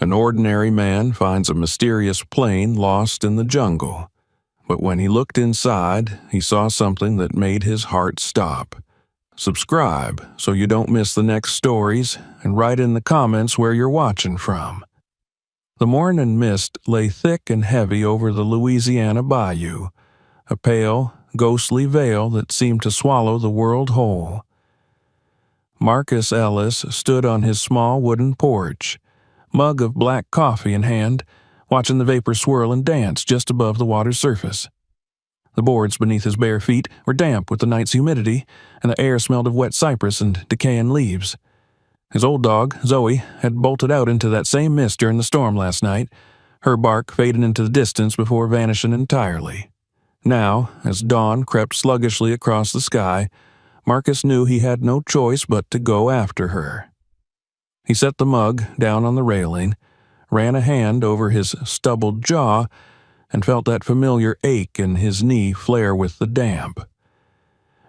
An ordinary man finds a mysterious plane lost in the jungle. But when he looked inside, he saw something that made his heart stop. Subscribe so you don't miss the next stories, and write in the comments where you're watching from. The morning mist lay thick and heavy over the Louisiana bayou, a pale, ghostly veil that seemed to swallow the world whole. Marcus Ellis stood on his small wooden porch, mug of black coffee in hand, watching the vapor swirl and dance just above the water's surface. The boards beneath his bare feet were damp with the night's humidity, and the air smelled of wet cypress and decaying leaves. His old dog, Zoe, had bolted out into that same mist during the storm last night, her bark fading into the distance before vanishing entirely. Now, as dawn crept sluggishly across the sky, Marcus knew he had no choice but to go after her. He set the mug down on the railing, ran a hand over his stubbled jaw, and felt that familiar ache in his knee flare with the damp.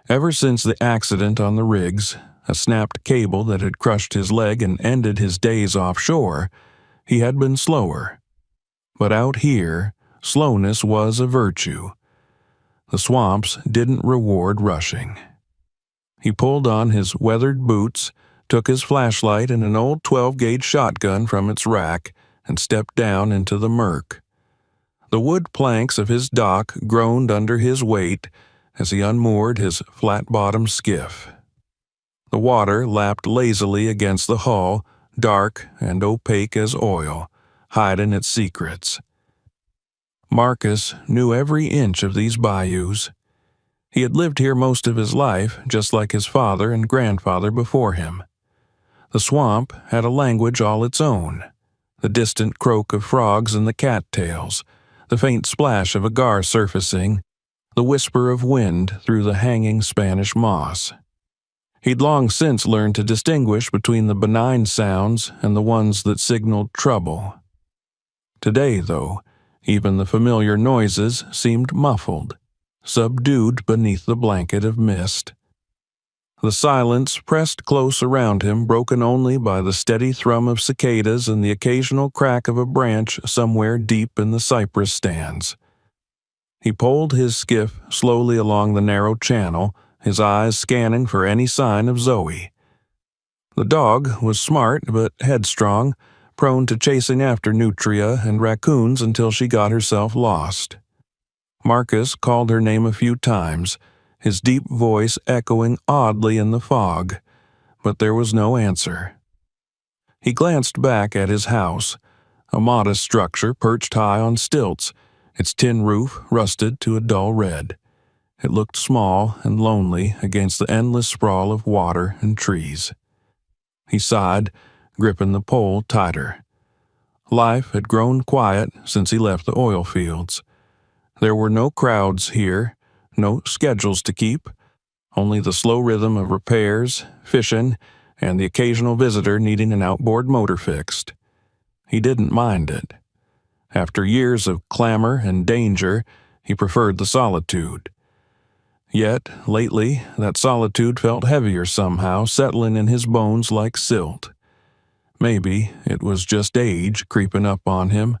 Ever since the accident on the rigs, a snapped cable that had crushed his leg and ended his days offshore, he had been slower. But out here, slowness was a virtue. The swamps didn't reward rushing. He pulled on his weathered boots, took his flashlight and an old 12-gauge shotgun from its rack, and stepped down into the murk. The wood planks of his dock groaned under his weight as he unmoored his flat-bottomed skiff. The water lapped lazily against the hull, dark and opaque as oil, hiding its secrets. Marcus knew every inch of these bayous. He had lived here most of his life, just like his father and grandfather before him. The swamp had a language all its own, the distant croak of frogs in the cattails, the faint splash of a gar surfacing, the whisper of wind through the hanging Spanish moss. He'd long since learned to distinguish between the benign sounds and the ones that signaled trouble. Today, though, even the familiar noises seemed muffled, subdued beneath the blanket of mist. The silence pressed close around him, broken only by the steady thrum of cicadas and the occasional crack of a branch somewhere deep in the cypress stands. He poled his skiff slowly along the narrow channel, his eyes scanning for any sign of Zoe. The dog was smart but headstrong, prone to chasing after nutria and raccoons until she got herself lost. Marcus called her name a few times, his deep voice echoing oddly in the fog, but there was no answer. He glanced back at his house, a modest structure perched high on stilts, its tin roof rusted to a dull red. It looked small and lonely against the endless sprawl of water and trees. He sighed, gripping the pole tighter. Life had grown quiet since he left the oil fields. There were no crowds here, no schedules to keep, only the slow rhythm of repairs, fishing, and the occasional visitor needing an outboard motor fixed. He didn't mind it. After years of clamor and danger, he preferred the solitude. Yet, lately, that solitude felt heavier somehow, settling in his bones like silt. Maybe it was just age creeping up on him.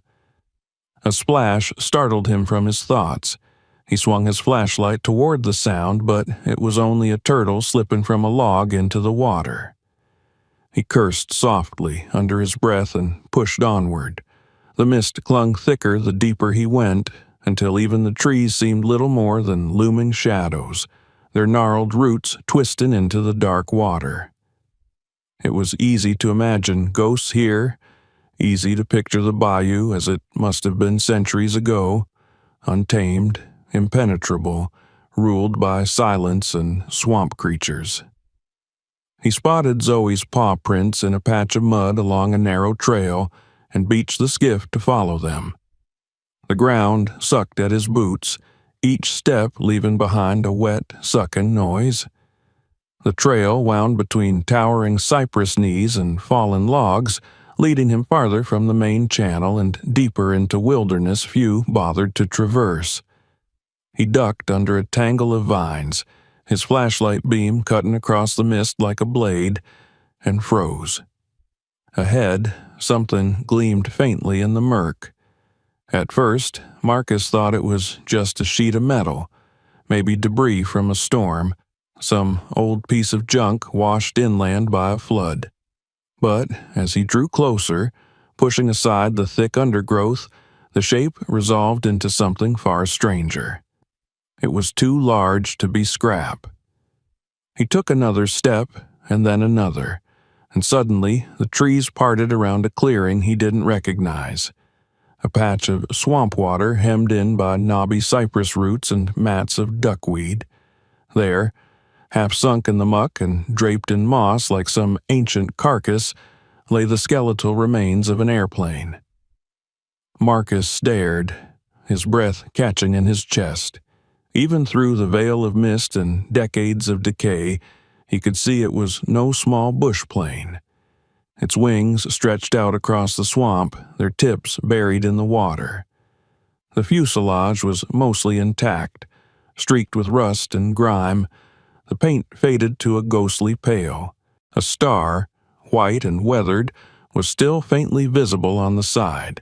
A splash startled him from his thoughts. He swung his flashlight toward the sound, but it was only a turtle slipping from a log into the water. He cursed softly under his breath and pushed onward. The mist clung thicker the deeper he went, until even the trees seemed little more than looming shadows, their gnarled roots twisting into the dark water. It was easy to imagine ghosts here, easy to picture the bayou as it must have been centuries ago, untamed, impenetrable, ruled by silence and swamp creatures. He spotted Zoe's paw prints in a patch of mud along a narrow trail and beached the skiff to follow them. The ground sucked at his boots, each step leaving behind a wet, sucking noise. The trail wound between towering cypress knees and fallen logs, leading him farther from the main channel and deeper into wilderness few bothered to traverse. He ducked under a tangle of vines, his flashlight beam cutting across the mist like a blade, and froze. Ahead, something gleamed faintly in the murk. At first, Marcus thought it was just a sheet of metal, maybe debris from a storm, some old piece of junk washed inland by a flood. But as he drew closer, pushing aside the thick undergrowth, the shape resolved into something far stranger. It was too large to be scrap. He took another step, and then another, and suddenly the trees parted around a clearing he didn't recognize. A patch of swamp water hemmed in by knobby cypress roots and mats of duckweed. There, half sunk in the muck and draped in moss like some ancient carcass, lay the skeletal remains of an airplane. Marcus stared, his breath catching in his chest. Even through the veil of mist and decades of decay, he could see it was no small bush plane. Its wings stretched out across the swamp, their tips buried in the water. The fuselage was mostly intact, streaked with rust and grime. The paint faded to a ghostly pale. A star, white and weathered, was still faintly visible on the side,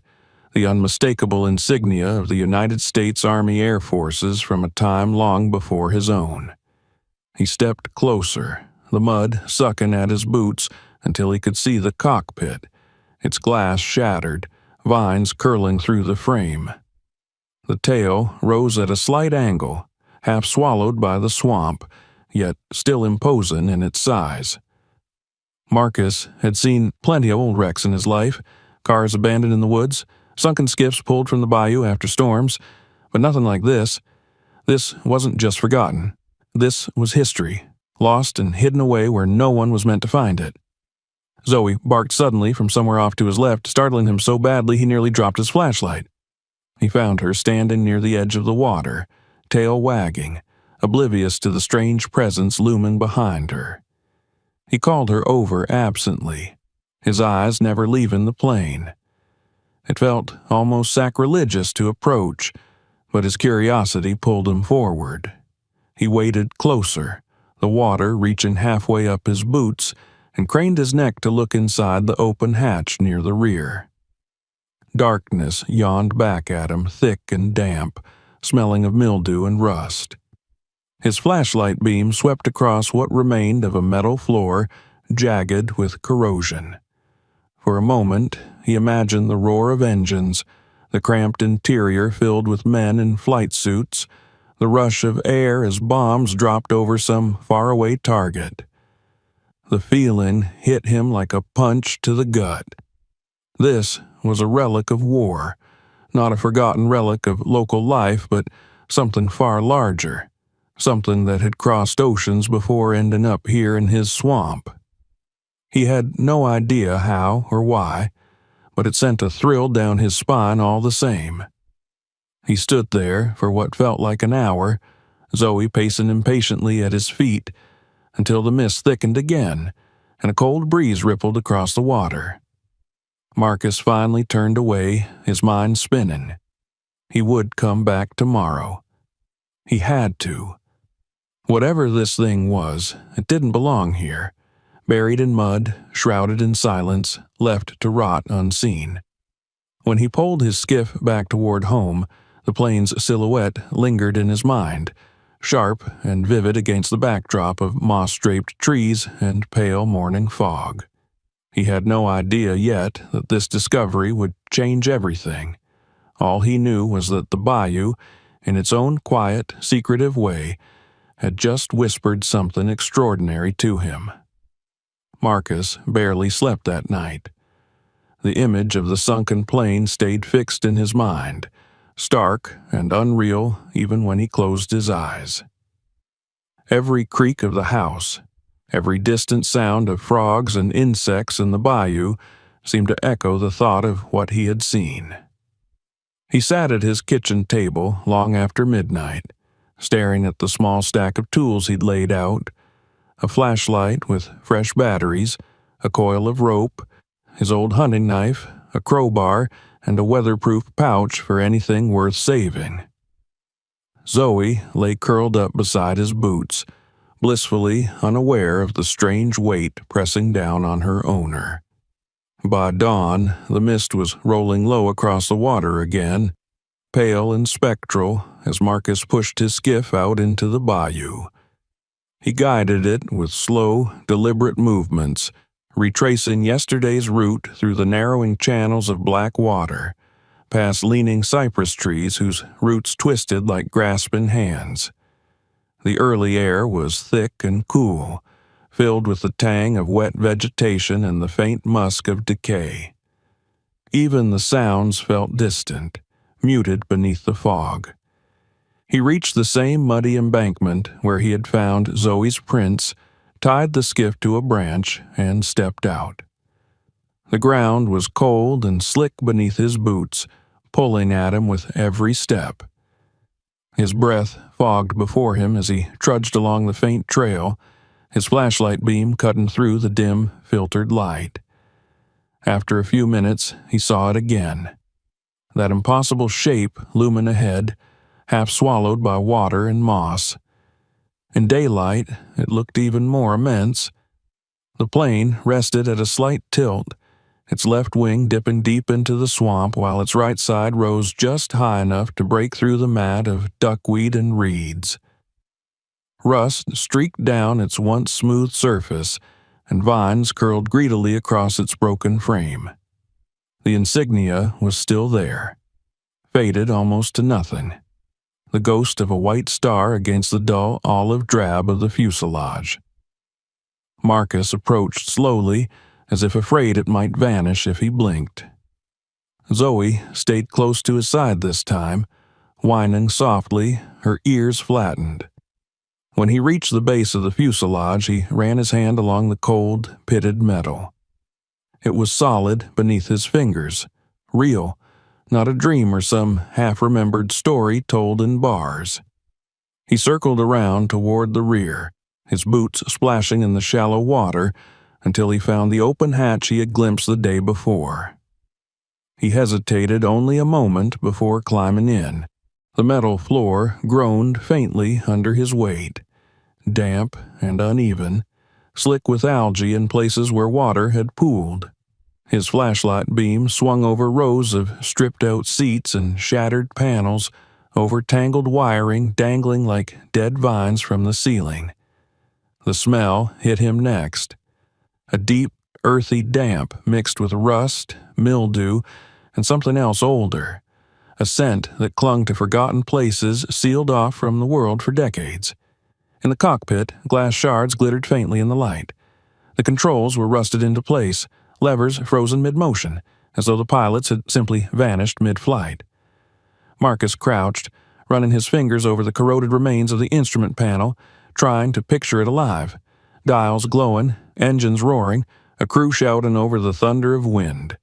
the unmistakable insignia of the United States Army Air Forces from a time long before his own. He stepped closer, the mud sucking at his boots until he could see the cockpit, its glass shattered, vines curling through the frame. The tail rose at a slight angle, half swallowed by the swamp, yet still imposing in its size. Marcus had seen plenty of old wrecks in his life, cars abandoned in the woods, sunken skiffs pulled from the bayou after storms, but nothing like this. This wasn't just forgotten. This was history, lost and hidden away where no one was meant to find it. Zoe barked suddenly from somewhere off to his left, startling him so badly he nearly dropped his flashlight. He found her standing near the edge of the water, tail wagging, oblivious to the strange presence looming behind her. He called her over absently, his eyes never leaving the plane. It felt almost sacrilegious to approach, but his curiosity pulled him forward. He waded closer, the water reaching halfway up his boots, and craned his neck to look inside the open hatch near the rear. Darkness yawned back at him, thick and damp, smelling of mildew and rust. His flashlight beam swept across what remained of a metal floor, jagged with corrosion. For a moment, he imagined the roar of engines, the cramped interior filled with men in flight suits, the rush of air as bombs dropped over some faraway target. The feeling hit him like a punch to the gut. This was a relic of war, not a forgotten relic of local life, but something far larger, something that had crossed oceans before ending up here in his swamp. He had no idea how or why, but it sent a thrill down his spine all the same. He stood there for what felt like an hour, Zoe pacing impatiently at his feet, until the mist thickened again, and a cold breeze rippled across the water. Marcus finally turned away, his mind spinning. He would come back tomorrow. He had to. Whatever this thing was, it didn't belong here. Buried in mud, shrouded in silence, left to rot unseen. When he pulled his skiff back toward home, the plane's silhouette lingered in his mind, sharp and vivid against the backdrop of moss-draped trees and pale morning fog. He had no idea yet that this discovery would change everything. All he knew was that the bayou, in its own quiet, secretive way, had just whispered something extraordinary to him. Marcus barely slept that night. The image of the sunken plane stayed fixed in his mind, stark and unreal even when he closed his eyes. Every creak of the house, every distant sound of frogs and insects in the bayou seemed to echo the thought of what he had seen. He sat at his kitchen table long after midnight, staring at the small stack of tools he'd laid out, a flashlight with fresh batteries, a coil of rope, his old hunting knife, a crowbar, and a weatherproof pouch for anything worth saving. Zoe lay curled up beside his boots, blissfully unaware of the strange weight pressing down on her owner. By dawn, the mist was rolling low across the water again, pale and spectral, as Marcus pushed his skiff out into the bayou. He guided it with slow, deliberate movements, retracing yesterday's route through the narrowing channels of black water, past leaning cypress trees whose roots twisted like grasping hands. The early air was thick and cool, filled with the tang of wet vegetation and the faint musk of decay. Even the sounds felt distant, muted beneath the fog. He reached the same muddy embankment where he had found Zoe's prints, tied the skiff to a branch, and stepped out. The ground was cold and slick beneath his boots, pulling at him with every step. His breath fogged before him as he trudged along the faint trail, his flashlight beam cutting through the dim, filtered light. After a few minutes, he saw it again. That impossible shape looming ahead, half swallowed by water and moss. In daylight, it looked even more immense. The plane rested at a slight tilt, its left wing dipping deep into the swamp while its right side rose just high enough to break through the mat of duckweed and reeds. Rust streaked down its once smooth surface, and vines curled greedily across its broken frame. The insignia was still there, faded almost to nothing, the ghost of a white star against the dull olive drab of the fuselage. Marcus approached slowly, as if afraid it might vanish if he blinked. Zoe stayed close to his side this time, whining softly, her ears flattened. When he reached the base of the fuselage, he ran his hand along the cold, pitted metal. It was solid beneath his fingers, real, not a dream or some half-remembered story told in bars. He circled around toward the rear, his boots splashing in the shallow water, until he found the open hatch he had glimpsed the day before. He hesitated only a moment before climbing in. The metal floor groaned faintly under his weight, damp and uneven, slick with algae in places where water had pooled. His flashlight beam swung over rows of stripped-out seats and shattered panels, over tangled wiring dangling like dead vines from the ceiling. The smell hit him next. A deep, earthy damp mixed with rust, mildew, and something else older. A scent that clung to forgotten places sealed off from the world for decades. In the cockpit, glass shards glittered faintly in the light. The controls were rusted into place, levers frozen mid-motion, as though the pilots had simply vanished mid-flight. Marcus crouched, running his fingers over the corroded remains of the instrument panel, trying to picture it alive. Dials glowing, engines roaring, a crew shouting over the thunder of wind.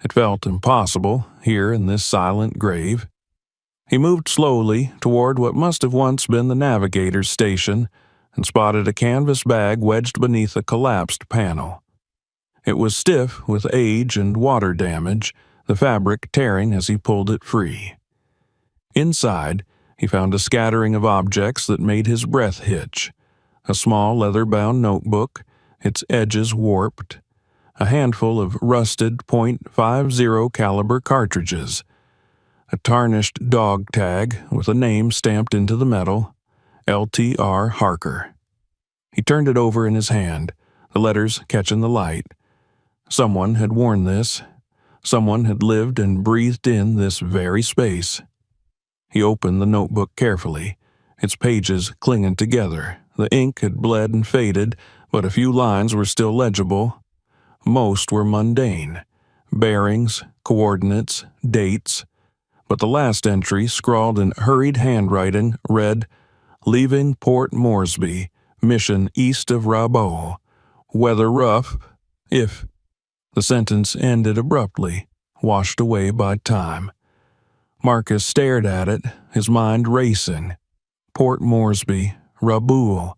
It felt impossible, here in this silent grave. He moved slowly toward what must have once been the navigator's station and spotted a canvas bag wedged beneath a collapsed panel. It was stiff with age and water damage, the fabric tearing as he pulled it free. Inside, he found a scattering of objects that made his breath hitch. A small leather-bound notebook, its edges warped. A handful of rusted .50 caliber cartridges. A tarnished dog tag with a name stamped into the metal, L.T.R. Harker. He turned it over in his hand, the letters catching the light. Someone had worn this. Someone had lived and breathed in this very space. He opened the notebook carefully, its pages clinging together. The ink had bled and faded, but a few lines were still legible. Most were mundane. Bearings, coordinates, dates. But the last entry, scrawled in hurried handwriting, read, "Leaving Port Moresby, mission east of Rabaul. Weather rough, if..." The sentence ended abruptly, washed away by time. Marcus stared at it, his mind racing. Port Moresby, Rabaul.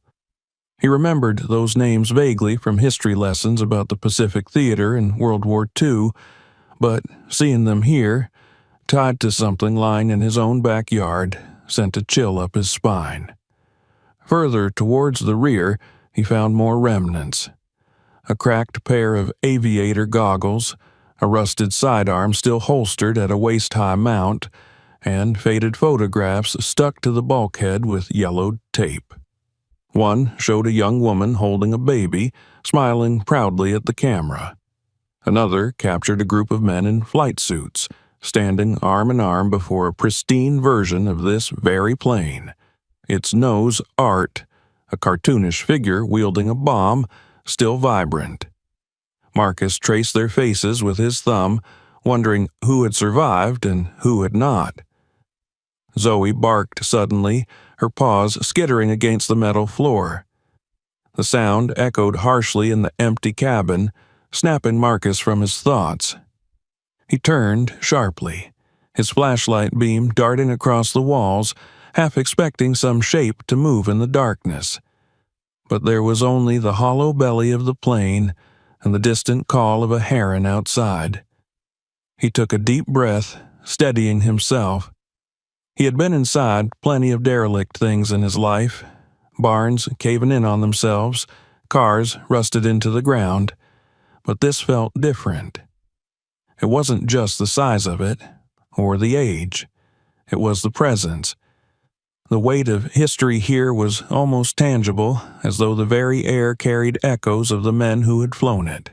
He remembered those names vaguely from history lessons about the Pacific Theater in World War II, but seeing them here, tied to something lying in his own backyard, sent a chill up his spine. Further towards the rear, he found more remnants. a cracked pair of aviator goggles, a rusted sidearm still holstered at a waist-high mount, and faded photographs stuck to the bulkhead with yellowed tape. One showed a young woman holding a baby, smiling proudly at the camera. Another captured a group of men in flight suits, standing arm in arm before a pristine version of this very plane, its nose art, a cartoonish figure wielding a bomb, still vibrant. Marcus traced their faces with his thumb, wondering who had survived and who had not. Zoe barked suddenly, her paws skittering against the metal floor. The sound echoed harshly in the empty cabin, snapping Marcus from his thoughts. He turned sharply, his flashlight beam darting across the walls, half expecting some shape to move in the darkness. But there was only the hollow belly of the plane and the distant call of a heron outside. He took a deep breath, steadying himself. He had been inside plenty of derelict things in his life, barns caving in on themselves, cars rusted into the ground, but this felt different. It wasn't just the size of it, or the age. It was the presence. The weight of history here was almost tangible, as though the very air carried echoes of the men who had flown it.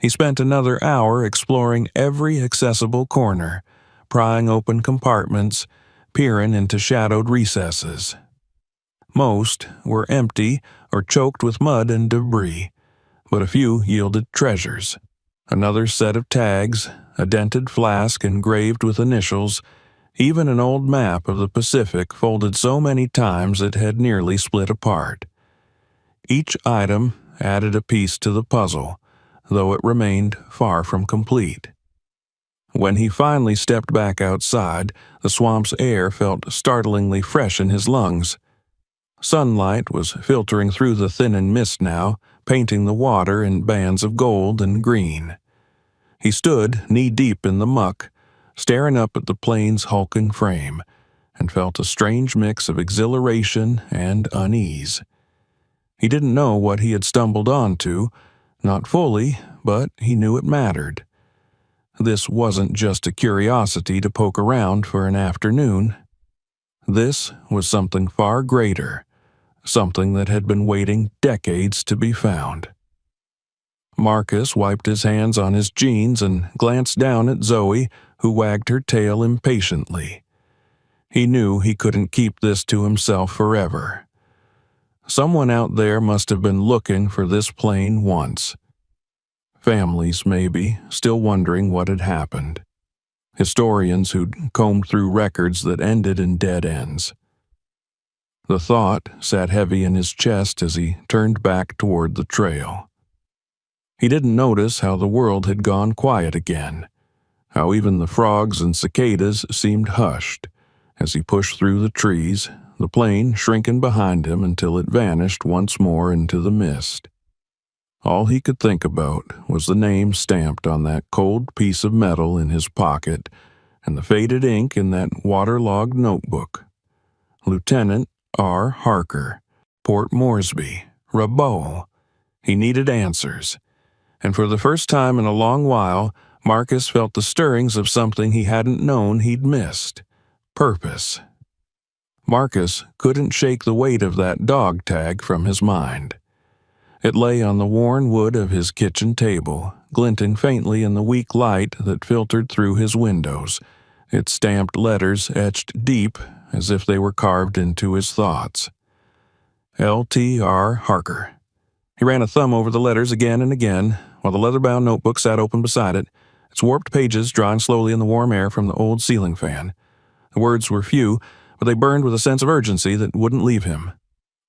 He spent another hour exploring every accessible corner, prying open compartments, peering into shadowed recesses. Most were empty or choked with mud and debris, but a few yielded treasures. Another set of tags, a dented flask engraved with initials, even an old map of the Pacific folded so many times it had nearly split apart. Each item added a piece to the puzzle, though it remained far from complete. When he finally stepped back outside, the swamp's air felt startlingly fresh in his lungs. Sunlight was filtering through the thinning mist now, painting the water in bands of gold and green. He stood knee-deep in the muck, staring up at the plane's hulking frame, and felt a strange mix of exhilaration and unease. He didn't know what he had stumbled onto, not fully, but he knew it mattered. This wasn't just a curiosity to poke around for an afternoon. This was something far greater, something that had been waiting decades to be found. Marcus wiped his hands on his jeans and glanced down at Zoe, who wagged her tail impatiently. He knew he couldn't keep this to himself forever. Someone out there must have been looking for this plane once. Families, maybe, still wondering what had happened. Historians who'd combed through records that ended in dead ends. The thought sat heavy in his chest as he turned back toward the trail. He didn't notice how the world had gone quiet again, how even the frogs and cicadas seemed hushed as he pushed through the trees, the plane shrinking behind him until it vanished once more into the mist. All he could think about was the name stamped on that cold piece of metal in his pocket and the faded ink in that waterlogged notebook. Lieutenant R. Harker, Port Moresby, Rabaul. He needed answers, and for the first time in a long while, Marcus felt the stirrings of something he hadn't known he'd missed. Purpose. Marcus couldn't shake the weight of that dog tag from his mind. It lay on the worn wood of his kitchen table, glinting faintly in the weak light that filtered through his windows, its stamped letters etched deep as if they were carved into his thoughts. L.T.R. Harker. He ran a thumb over the letters again and again, while the leather-bound notebook sat open beside it, its warped pages drawing slowly in the warm air from the old ceiling fan. The words were few, but they burned with a sense of urgency that wouldn't leave him.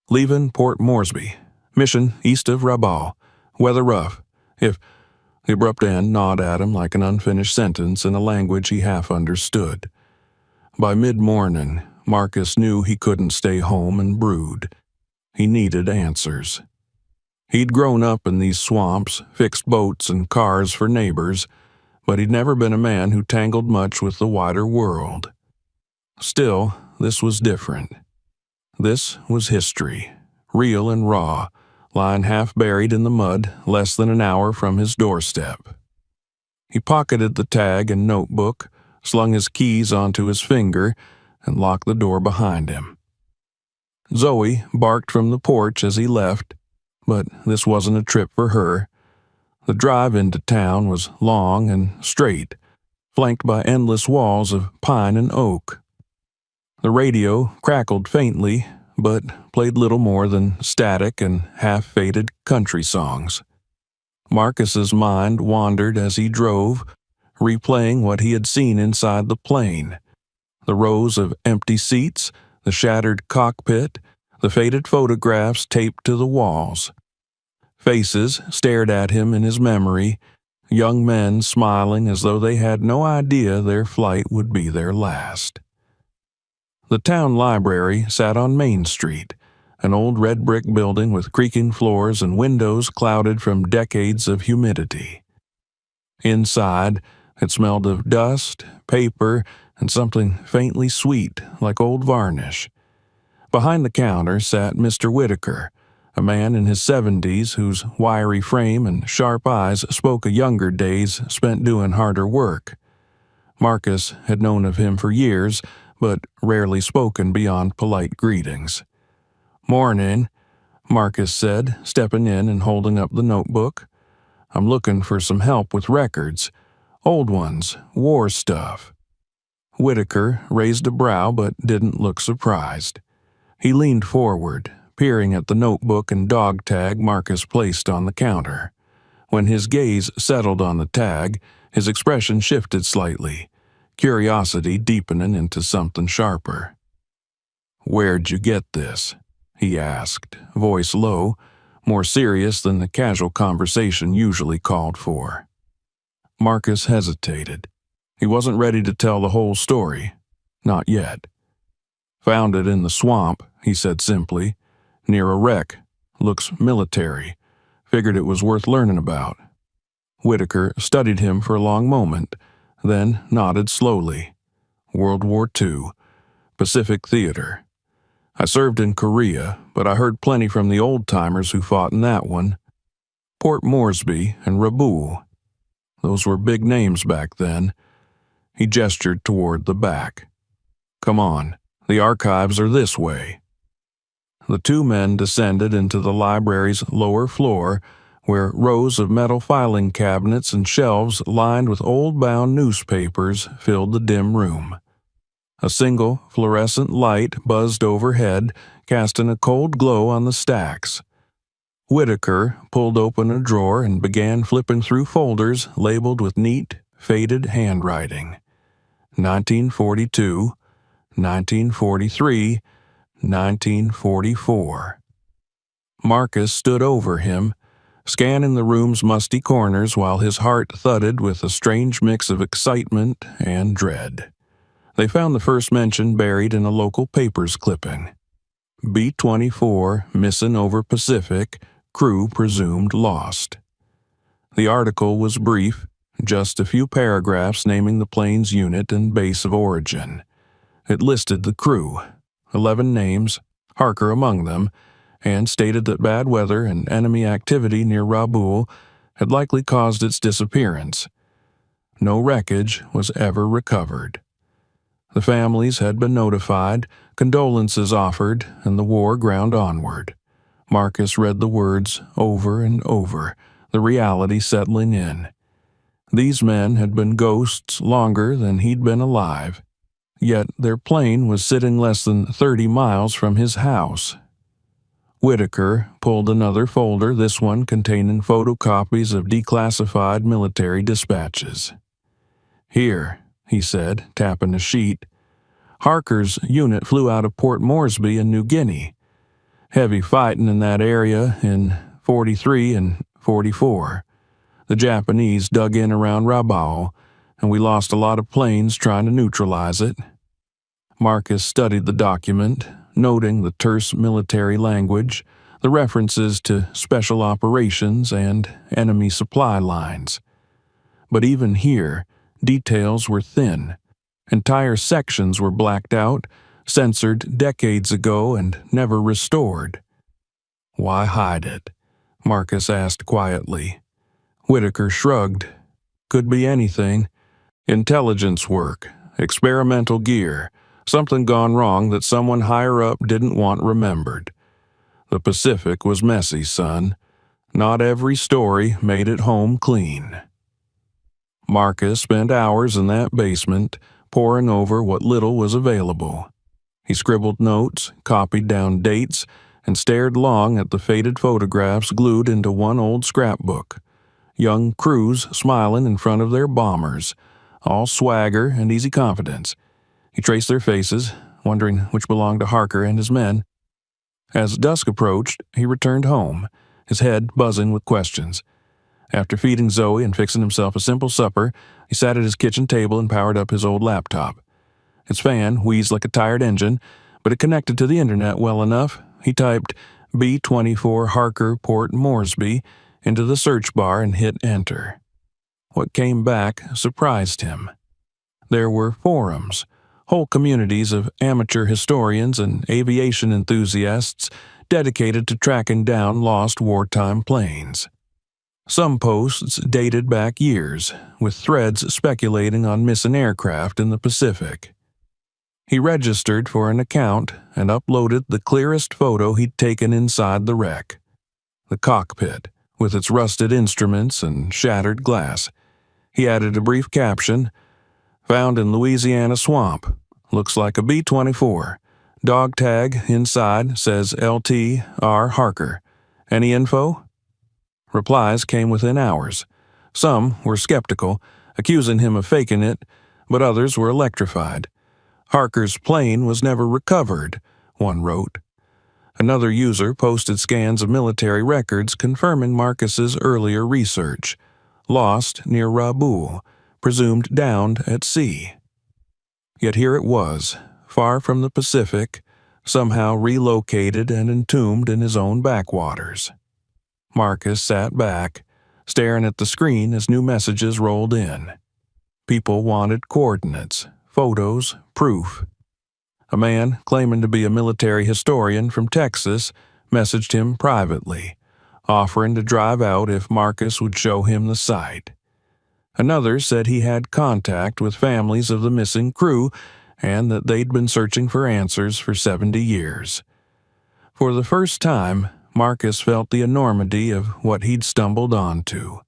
Leaving Port Moresby. Mission east of Rabaul. Weather rough. If the abrupt end gnawed at him like an unfinished sentence in a language he half understood. By mid-morning, Marcus knew he couldn't stay home and brood. He needed answers. He'd grown up in these swamps, fixed boats and cars for neighbors, but he'd never been a man who tangled much with the wider world. Still, this was different. This was history, real and raw, lying half buried in the mud less than an hour from his doorstep. He pocketed the tag and notebook, slung his keys onto his finger, and locked the door behind him. Zoe barked from the porch as he left, but this wasn't a trip for her. The drive into town was long and straight, flanked by endless walls of pine and oak. The radio crackled faintly, but played little more than static and half-faded country songs. Marcus's mind wandered as he drove, replaying what he had seen inside the plane. The rows of empty seats, the shattered cockpit, the faded photographs taped to the walls. Faces stared at him in his memory, young men smiling as though they had no idea their flight would be their last. The town library sat on Main Street, an old red brick building with creaking floors and windows clouded from decades of humidity. Inside, it smelled of dust, paper, and something faintly sweet like old varnish. Behind the counter sat Mr. Whitaker, a man in his 70s whose wiry frame and sharp eyes spoke of younger days spent doing harder work. Marcus had known of him for years, but rarely spoken beyond polite greetings. "Morning," Marcus said, stepping in and holding up the notebook. "I'm looking for some help with records. Old ones, war stuff." Whitaker raised a brow but didn't look surprised. He leaned forward, peering at the notebook and dog tag Marcus placed on the counter. When his gaze settled on the tag, his expression shifted slightly, curiosity deepening into something sharper. "Where'd you get this?" he asked, voice low, more serious than the casual conversation usually called for. Marcus hesitated. He wasn't ready to tell the whole story. Not yet. "Found it in the swamp," he said simply. "Near a wreck. Looks military. Figured it was worth learning about." Whitaker studied him for a long moment, then nodded slowly. "World War II. Pacific Theater. I served in Korea, but I heard plenty from the old-timers who fought in that one. Port Moresby and Rabaul. Those were big names back then." He gestured toward the back. "Come on, the archives are this way." The two men descended into the library's lower floor, where rows of metal filing cabinets and shelves lined with old-bound newspapers filled the dim room. A single fluorescent light buzzed overhead, casting a cold glow on the stacks. Whitaker pulled open a drawer and began flipping through folders labeled with neat, faded handwriting. 1942, 1943, 1944. Marcus stood over him, scanning the room's musty corners while his heart thudded with a strange mix of excitement and dread. They found the first mention buried in a local paper's clipping. B-24 missing over Pacific, crew presumed lost. The article was brief, just a few paragraphs naming the plane's unit and base of origin. It listed the crew, 11 names, Harker among them, and stated that bad weather and enemy activity near Rabaul had likely caused its disappearance. No wreckage was ever recovered. The families had been notified, condolences offered, and the war ground onward. Marcus read the words over and over, the reality settling in. These men had been ghosts longer than he'd been alive, yet their plane was sitting less than 30 miles from his house. Whitaker pulled another folder, this one containing photocopies of declassified military dispatches. "Here," he said, tapping a sheet. "Harker's unit flew out of Port Moresby in New Guinea. Heavy fighting in that area in 43 and 44. The Japanese dug in around Rabaul, and we lost a lot of planes trying to neutralize it." Marcus studied the document, noting the terse military language, the references to special operations and enemy supply lines. But even here, details were thin. Entire sections were blacked out, censored decades ago and never restored. Why hide it? Marcus asked quietly. Whitaker shrugged. Could be anything. Intelligence work, experimental gear, something gone wrong that someone higher up didn't want remembered. The Pacific was messy, son. Not every story made it home clean. Marcus spent hours in that basement, poring over what little was available. He scribbled notes, copied down dates, and stared long at the faded photographs glued into one old scrapbook. Young crews smiling in front of their bombers, all swagger and easy confidence. He traced their faces, wondering which belonged to Harker and his men. As dusk approached, he returned home, his head buzzing with questions. After feeding Zoe and fixing himself a simple supper, he sat at his kitchen table and powered up his old laptop. Its fan wheezed like a tired engine, but it connected to the internet well enough. He typed B-24 Harker Port Moresby into the search bar and hit enter. What came back surprised him. There were forums, whole communities of amateur historians and aviation enthusiasts dedicated to tracking down lost wartime planes. Some posts dated back years, with threads speculating on missing aircraft in the Pacific. He registered for an account and uploaded the clearest photo he'd taken inside the wreck. The cockpit, with its rusted instruments and shattered glass. He added a brief caption, "Found in Louisiana swamp. Looks like a B-24. Dog tag inside says LT R. Harker. Any info?" Replies came within hours. Some were skeptical, accusing him of faking it, but others were electrified. Harker's plane was never recovered, one wrote. Another user posted scans of military records confirming Marcus's earlier research. Lost near Rabaul, presumed downed at sea. Yet here it was, far from the Pacific, somehow relocated and entombed in his own backwaters. Marcus sat back, staring at the screen as new messages rolled in. People wanted coordinates, photos, proof. A man claiming to be a military historian from Texas messaged him privately, offering to drive out if Marcus would show him the site. Another said he had contact with families of the missing crew and that they'd been searching for answers for 70 years. For the first time, Marcus felt the enormity of what he'd stumbled onto.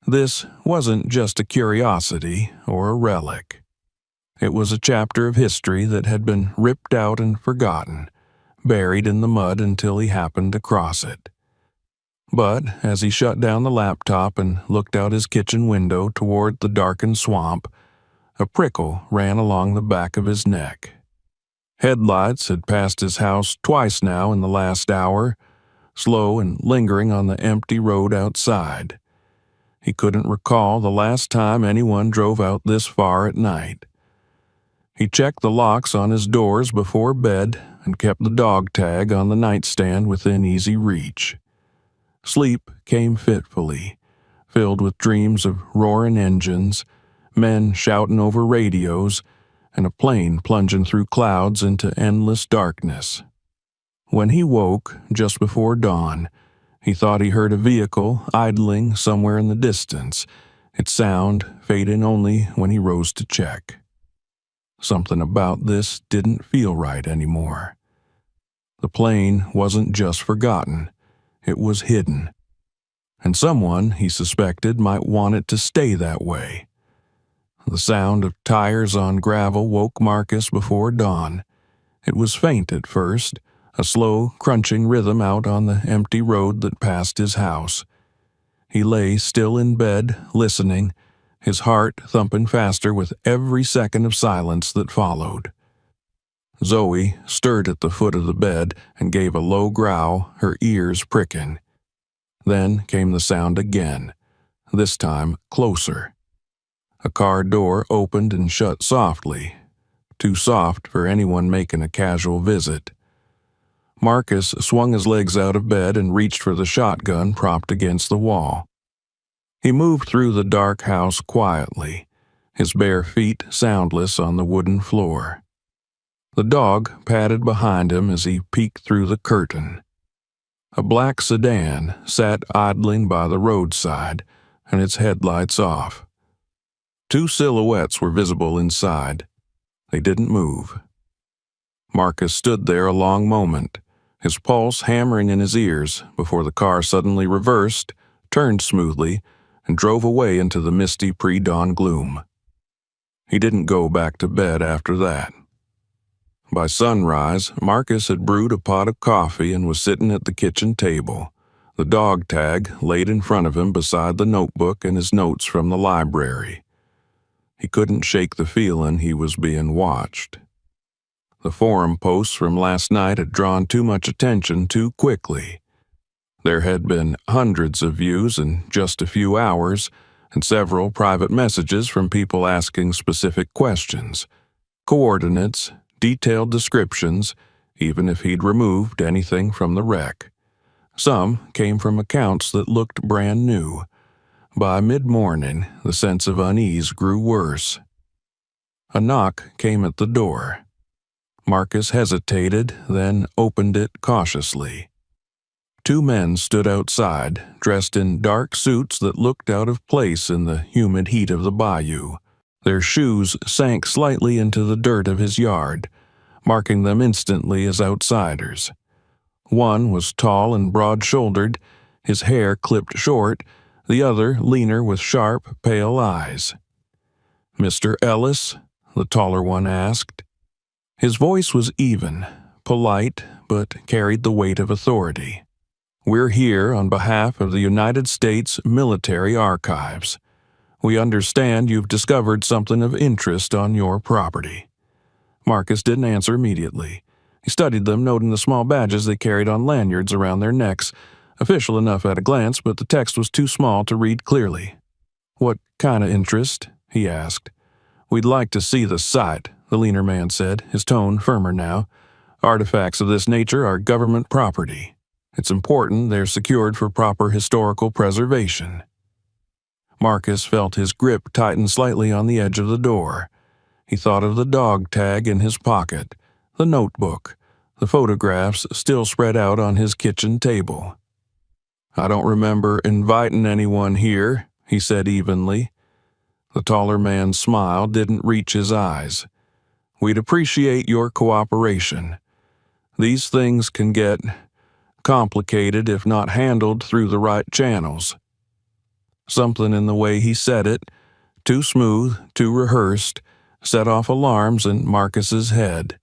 This wasn't just a curiosity or a relic. It was a chapter of history that had been ripped out and forgotten, buried in the mud until he happened to cross it. But as he shut down the laptop and looked out his kitchen window toward the darkened swamp, a prickle ran along the back of his neck. Headlights had passed his house twice now in the last hour, slow and lingering on the empty road outside. He couldn't recall the last time anyone drove out this far at night. He checked the locks on his doors before bed and kept the dog tag on the nightstand within easy reach. Sleep came fitfully, filled with dreams of roaring engines, men shouting over radios, and a plane plunging through clouds into endless darkness. When he woke, just before dawn, he thought he heard a vehicle idling somewhere in the distance, its sound fading only when he rose to check. Something about this didn't feel right anymore. The plane wasn't just forgotten, it was hidden. And someone, he suspected, might want it to stay that way. The sound of tires on gravel woke Marcus before dawn. It was faint at first, a slow, crunching rhythm out on the empty road that passed his house. He lay still in bed, listening, his heart thumping faster with every second of silence that followed. Zoe stirred at the foot of the bed and gave a low growl, her ears pricking. Then came the sound again, this time closer. A car door opened and shut softly, too soft for anyone making a casual visit. Marcus swung his legs out of bed and reached for the shotgun propped against the wall. He moved through the dark house quietly, his bare feet soundless on the wooden floor. The dog padded behind him as he peeked through the curtain. A black sedan sat idling by the roadside, and its headlights off. Two silhouettes were visible inside. They didn't move. Marcus stood there a long moment, his pulse hammering in his ears, before the car suddenly reversed, turned smoothly, and drove away into the misty pre-dawn gloom. He didn't go back to bed after that. By sunrise, Marcus had brewed a pot of coffee and was sitting at the kitchen table, the dog tag laid in front of him beside the notebook and his notes from the library. He couldn't shake the feeling he was being watched. The forum posts from last night had drawn too much attention too quickly. There had been hundreds of views in just a few hours, and several private messages from people asking specific questions, coordinates, detailed descriptions, even if he'd removed anything from the wreck. Some came from accounts that looked brand new. By mid-morning, the sense of unease grew worse. A knock came at the door. Marcus hesitated, then opened it cautiously. Two men stood outside, dressed in dark suits that looked out of place in the humid heat of the bayou. Their shoes sank slightly into the dirt of his yard, marking them instantly as outsiders. One was tall and broad-shouldered, his hair clipped short, the other leaner with sharp, pale eyes. "Mr. Ellis?" the taller one asked. His voice was even, polite, but carried the weight of authority. "We're here on behalf of the United States Military Archives. We understand you've discovered something of interest on your property." Marcus didn't answer immediately. He studied them, noting the small badges they carried on lanyards around their necks, official enough at a glance, but the text was too small to read clearly. "What kind of interest?" he asked. "We'd like to see the site," the leaner man said, his tone firmer now. "Artifacts of this nature are government property. It's important they're secured for proper historical preservation." Marcus felt his grip tighten slightly on the edge of the door. He thought of the dog tag in his pocket, the notebook, the photographs still spread out on his kitchen table. "I don't remember inviting anyone here," he said evenly. The taller man's smile didn't reach his eyes. "We'd appreciate your cooperation. These things can get complicated if not handled through the right channels." Something in the way he said it, too smooth, too rehearsed, set off alarms in Marcus's head.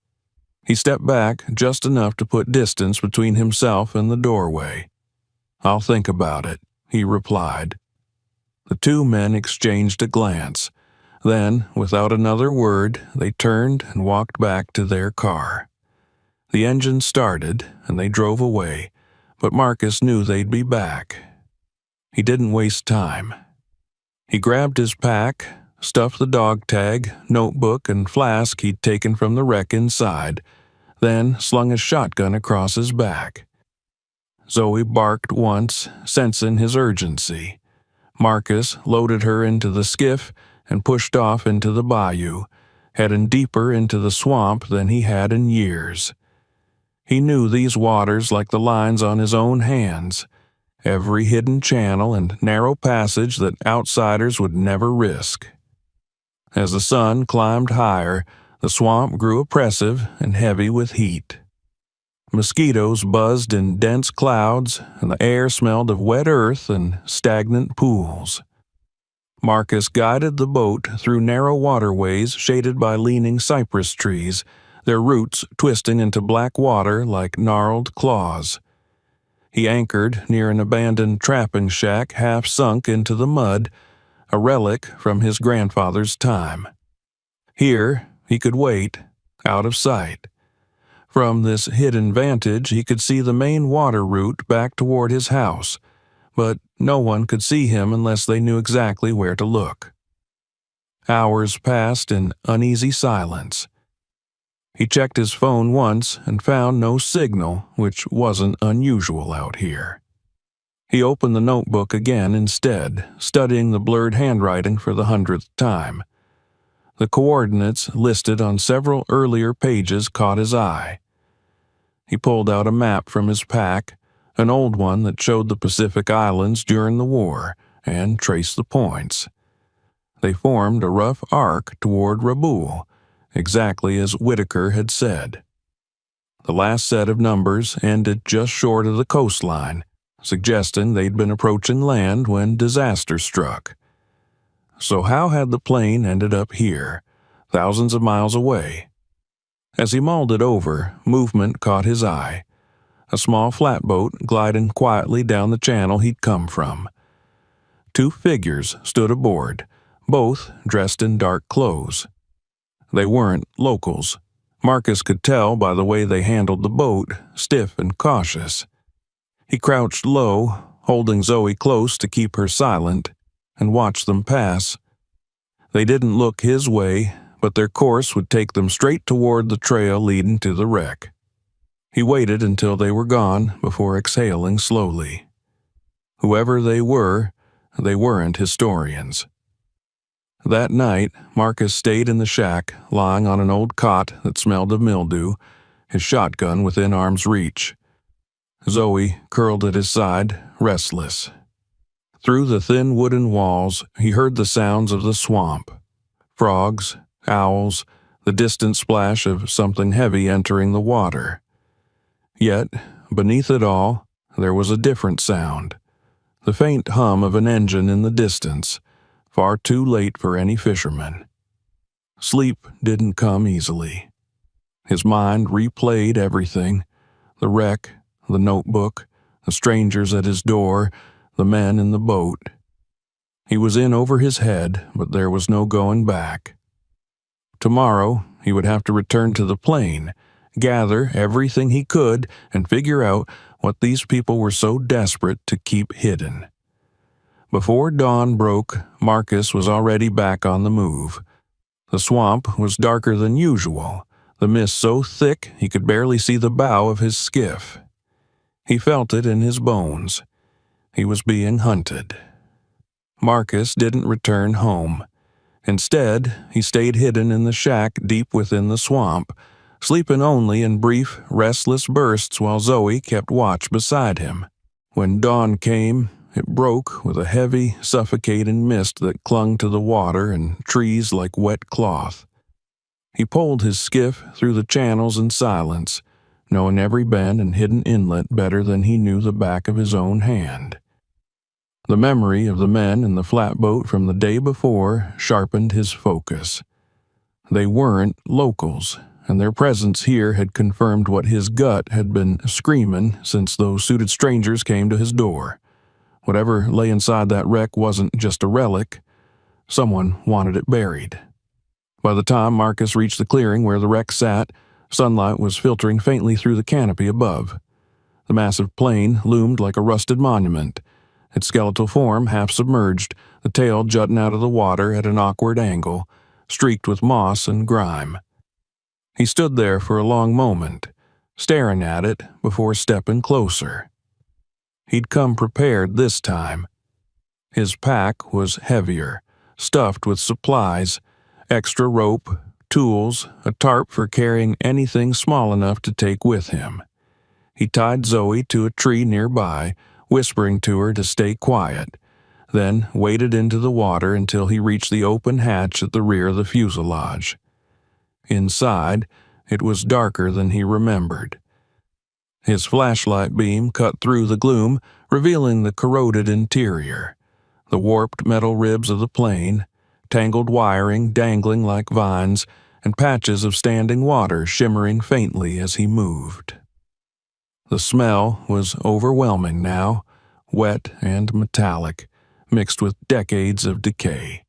He stepped back just enough to put distance between himself and the doorway. "I'll think about it," he replied. The two men exchanged a glance. Then, without another word, they turned and walked back to their car. The engine started, and they drove away, but Marcus knew they'd be back. He didn't waste time. He grabbed his pack, stuffed the dog tag, notebook, and flask he'd taken from the wreck inside, then slung his shotgun across his back. Zoe barked once, sensing his urgency. Marcus loaded her into the skiff and pushed off into the bayou, heading deeper into the swamp than he had in years. He knew these waters like the lines on his own hands, every hidden channel and narrow passage that outsiders would never risk. As the sun climbed higher, the swamp grew oppressive and heavy with heat. Mosquitoes buzzed in dense clouds, and the air smelled of wet earth and stagnant pools. Marcus guided the boat through narrow waterways shaded by leaning cypress trees, their roots twisting into black water like gnarled claws. He anchored near an abandoned trapping shack half sunk into the mud, a relic from his grandfather's time. Here, he could wait, out of sight. From this hidden vantage, he could see the main water route back toward his house, but no one could see him unless they knew exactly where to look. Hours passed in uneasy silence. He checked his phone once and found no signal, which wasn't unusual out here. He opened the notebook again instead, studying the blurred handwriting for the 100th time. The coordinates listed on several earlier pages caught his eye. He pulled out a map from his pack, an old one that showed the Pacific Islands during the war and traced the points. They formed a rough arc toward Rabaul, exactly as Whitaker had said. The last set of numbers ended just short of the coastline, suggesting they'd been approaching land when disaster struck. So how had the plane ended up here, thousands of miles away? As he mulled it over, movement caught his eye. A small flatboat gliding quietly down the channel he'd come from. Two figures stood aboard, both dressed in dark clothes. They weren't locals. Marcus could tell by the way they handled the boat, stiff and cautious. He crouched low, holding Zoe close to keep her silent, and watched them pass. They didn't look his way, but their course would take them straight toward the trail leading to the wreck. He waited until they were gone before exhaling slowly. Whoever they weren't historians. That night, Marcus stayed in the shack, lying on an old cot that smelled of mildew, his shotgun within arm's reach. Zoe curled at his side, restless. Through the thin wooden walls, he heard the sounds of the swamp. Frogs, owls, the distant splash of something heavy entering the water. Yet, beneath it all, there was a different sound. The faint hum of an engine in the distance, far too late for any fisherman. Sleep didn't come easily. His mind replayed everything: the wreck, the notebook, the strangers at his door, the men in the boat. He was in over his head, but there was no going back. Tomorrow, he would have to return to the plane, gather everything he could, and figure out what these people were so desperate to keep hidden. Before dawn broke, Marcus was already back on the move. The swamp was darker than usual, the mist so thick he could barely see the bow of his skiff. He felt it in his bones. He was being hunted. Marcus didn't return home. Instead, he stayed hidden in the shack deep within the swamp, sleeping only in brief, restless bursts while Zoe kept watch beside him. When dawn came, it broke with a heavy, suffocating mist that clung to the water and trees like wet cloth. He poled his skiff through the channels in silence, knowing every bend and hidden inlet better than he knew the back of his own hand. The memory of the men in the flatboat from the day before sharpened his focus. They weren't locals, and their presence here had confirmed what his gut had been screaming since those suited strangers came to his door. Whatever lay inside that wreck wasn't just a relic. Someone wanted it buried. By the time Marcus reached the clearing where the wreck sat, sunlight was filtering faintly through the canopy above. The massive plane loomed like a rusted monument, its skeletal form half submerged, the tail jutting out of the water at an awkward angle, streaked with moss and grime. He stood there for a long moment, staring at it before stepping closer. He'd come prepared this time. His pack was heavier, stuffed with supplies, extra rope, tools, a tarp for carrying anything small enough to take with him. He tied Zoe to a tree nearby, whispering to her to stay quiet, then waded into the water until he reached the open hatch at the rear of the fuselage. Inside, it was darker than he remembered. His flashlight beam cut through the gloom, revealing the corroded interior, the warped metal ribs of the plane, tangled wiring dangling like vines, and patches of standing water shimmering faintly as he moved. The smell was overwhelming now, wet and metallic, mixed with decades of decay.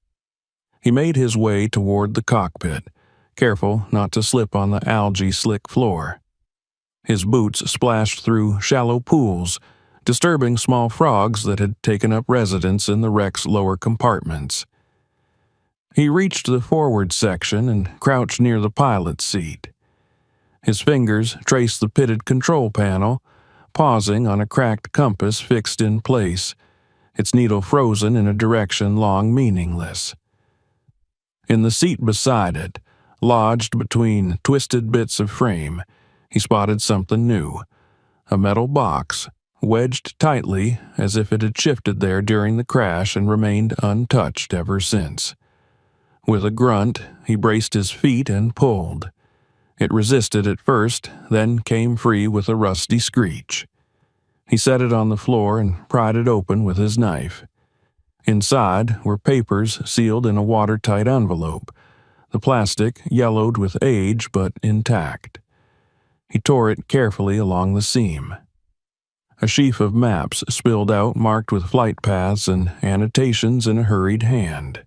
He made his way toward the cockpit, careful not to slip on the algae-slick floor. His boots splashed through shallow pools, disturbing small frogs that had taken up residence in the wreck's lower compartments. He reached the forward section and crouched near the pilot's seat. His fingers traced the pitted control panel, pausing on a cracked compass fixed in place, its needle frozen in a direction long meaningless. In the seat beside it, lodged between twisted bits of frame, he spotted something new, a metal box, wedged tightly as if it had shifted there during the crash and remained untouched ever since. With a grunt, he braced his feet and pulled. It resisted at first, then came free with a rusty screech. He set it on the floor and pried it open with his knife. Inside were papers sealed in a watertight envelope, the plastic yellowed with age but intact. He tore it carefully along the seam. A sheaf of maps spilled out marked with flight paths and annotations in a hurried hand.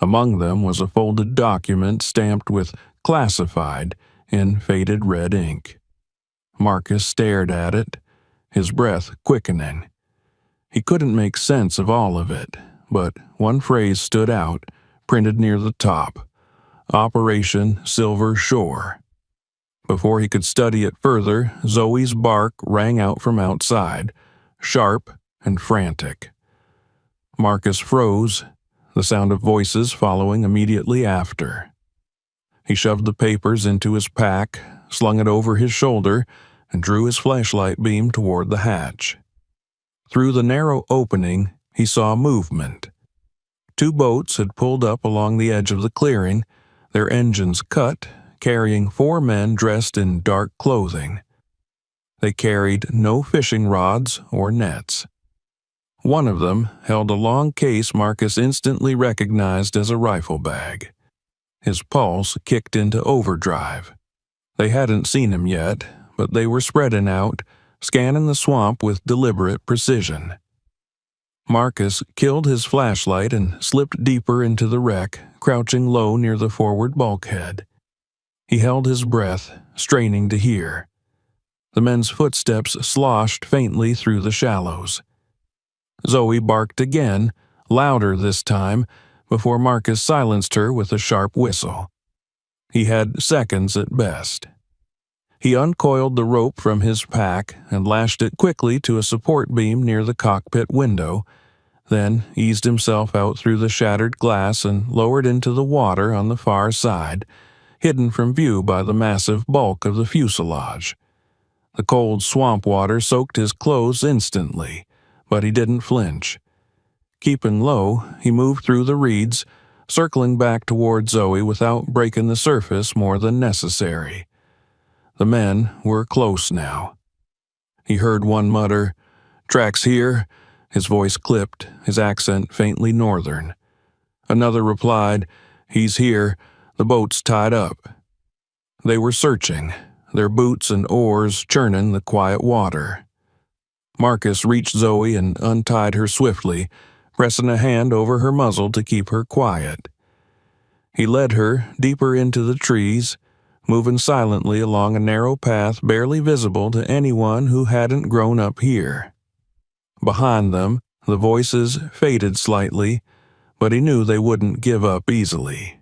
Among them was a folded document stamped with "Classified" in faded red ink. Marcus stared at it, his breath quickening. He couldn't make sense of all of it, but one phrase stood out, printed near the top: Operation Silver Shore. Before he could study it further, Zoe's bark rang out from outside, sharp and frantic. Marcus froze, the sound of voices following immediately after. He shoved the papers into his pack, slung it over his shoulder, and drew his flashlight beam toward the hatch. Through the narrow opening, he saw movement. 2 boats had pulled up along the edge of the clearing, their engines cut, carrying 4 men dressed in dark clothing. They carried no fishing rods or nets. One of them held a long case Marcus instantly recognized as a rifle bag. His pulse kicked into overdrive. They hadn't seen him yet, but they were spreading out, scanning the swamp with deliberate precision. Marcus killed his flashlight and slipped deeper into the wreck, crouching low near the forward bulkhead. He held his breath, straining to hear. The men's footsteps sloshed faintly through the shallows. Zoe barked again, louder this time, before Marcus silenced her with a sharp whistle. He had seconds at best. He uncoiled the rope from his pack and lashed it quickly to a support beam near the cockpit window, then eased himself out through the shattered glass and lowered into the water on the far side, hidden from view by the massive bulk of the fuselage. The cold swamp water soaked his clothes instantly, but he didn't flinch. Keeping low, he moved through the reeds, circling back toward Zoe without breaking the surface more than necessary. The men were close now. He heard one mutter, "Tracks here," his voice clipped, his accent faintly northern. Another replied, "He's here, the boat's tied up." They were searching, their boots and oars churning the quiet water. Marcus reached Zoe and untied her swiftly, pressing a hand over her muzzle to keep her quiet. He led her deeper into the trees, moving silently along a narrow path barely visible to anyone who hadn't grown up here. Behind them, the voices faded slightly, but he knew they wouldn't give up easily.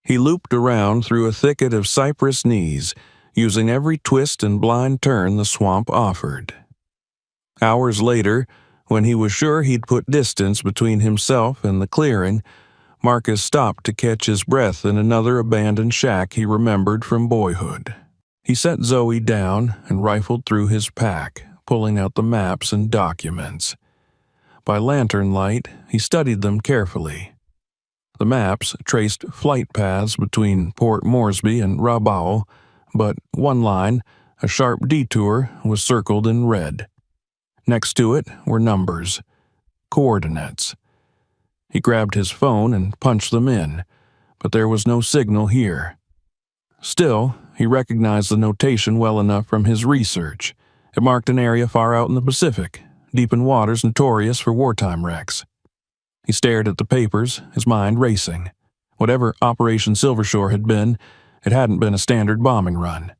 He looped around through a thicket of cypress knees, using every twist and blind turn the swamp offered. Hours later, when he was sure he'd put distance between himself and the clearing, Marcus stopped to catch his breath in another abandoned shack he remembered from boyhood. He set Zoe down and rifled through his pack, pulling out the maps and documents. By lantern light, he studied them carefully. The maps traced flight paths between Port Moresby and Rabaul, but one line, a sharp detour, was circled in red. Next to it were numbers, coordinates. He grabbed his phone and punched them in, but there was no signal here. Still, he recognized the notation well enough from his research. It marked an area far out in the Pacific, deep in waters notorious for wartime wrecks. He stared at the papers, his mind racing. Whatever Operation Silver Shore had been, it hadn't been a standard bombing run.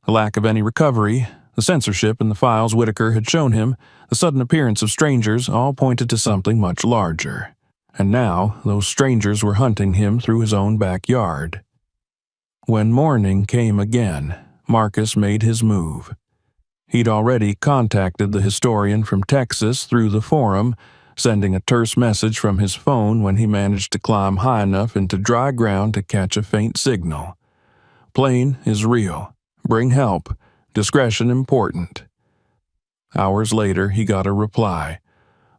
The lack of any recovery, the censorship in the files Whitaker had shown him, the sudden appearance of strangers all pointed to something much larger. And now those strangers were hunting him through his own backyard. When morning came again, Marcus made his move. He'd already contacted the historian from Texas through the forum, sending a terse message from his phone when he managed to climb high enough into dry ground to catch a faint signal. Plane is real. Bring help. Discretion important. Hours later, he got a reply.